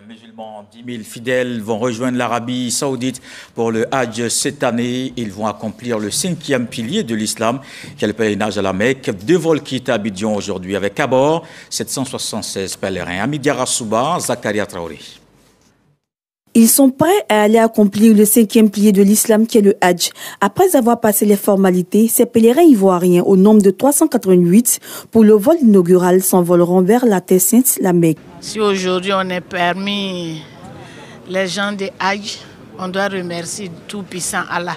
Musulmans, 10 000 fidèles vont rejoindre l'Arabie Saoudite pour le Hajj cette année. Ils vont accomplir le 5e pilier de l'islam, qui est le pèlerinage à la Mecque. 2 vols quittent Abidjan aujourd'hui avec à bord 776 pèlerins. Hamid Yarasouba, Zakaria Traoré. Ils sont prêts à aller accomplir le 5e pilier de l'islam qui est le Hajj. Après avoir passé les formalités, ces pèlerins ivoiriens au nombre de 388 pour le vol inaugural s'envoleront vers la Terre Sainte, la Mecque. Si aujourd'hui on est parmi les gens de Hajj, on doit remercier tout puissant Allah.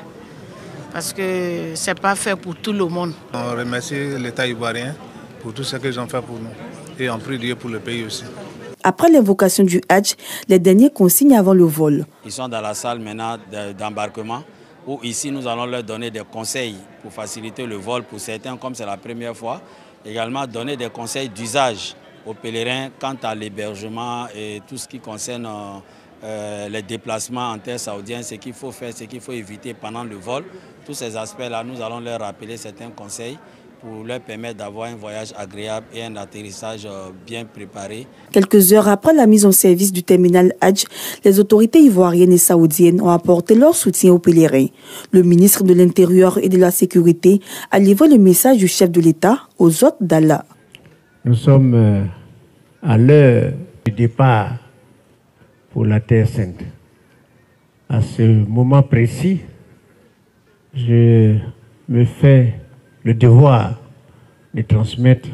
Parce que ce n'est pas fait pour tout le monde. On remercie l'État ivoirien pour tout ce qu'ils ont fait pour nous. Et on prie Dieu pour le pays aussi. Après l'invocation du Hajj, les derniers consignes avant le vol. Ils sont dans la salle maintenant d'embarquement où ici nous allons leur donner des conseils pour faciliter le vol pour certains comme c'est la première fois. Également donner des conseils d'usage aux pèlerins quant à l'hébergement et tout ce qui concerne les déplacements en terre saoudienne, ce qu'il faut faire, ce qu'il faut éviter pendant le vol. Tous ces aspects-là, nous allons leur rappeler certains conseils pour leur permettre d'avoir un voyage agréable et un atterrissage bien préparé. Quelques heures après la mise en service du terminal Hajj, les autorités ivoiriennes et saoudiennes ont apporté leur soutien aux pèlerins. Le ministre de l'Intérieur et de la Sécurité a livré le message du chef de l'État aux hôtes d'Allah. Nous sommes à l'heure du départ pour la Terre Sainte. À ce moment précis, je me fais le devoir de transmettre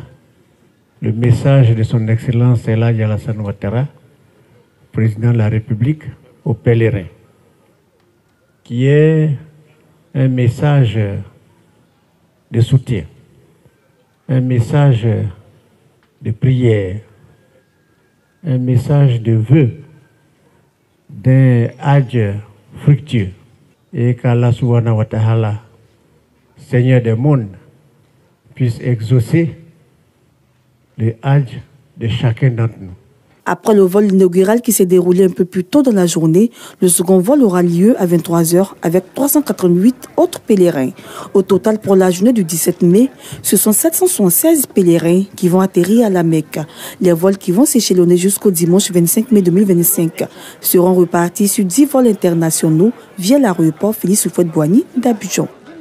le message de son Excellence Elhadji Alassane Ouattara, président de la République, aux pèlerins, qui est un message de soutien, un message de prière, un message de vœu d'un Hajj fructueux, et qu'Allah subhanahu wa ta'ala, Seigneur des mondes, puisse exaucer le Hajj de chacun d'entre nous. Après le vol inaugural qui s'est déroulé un peu plus tôt dans la journée, le second vol aura lieu à 23 h avec 388 autres pèlerins. Au total, pour la journée du 17 mai, ce sont 776 pèlerins qui vont atterrir à la Mecque. Les vols qui vont s'échelonner jusqu'au dimanche 25 mai 2025 seront repartis sur 10 vols internationaux via l'aéroport Félix Houphouët-Boigny d'Abidjan.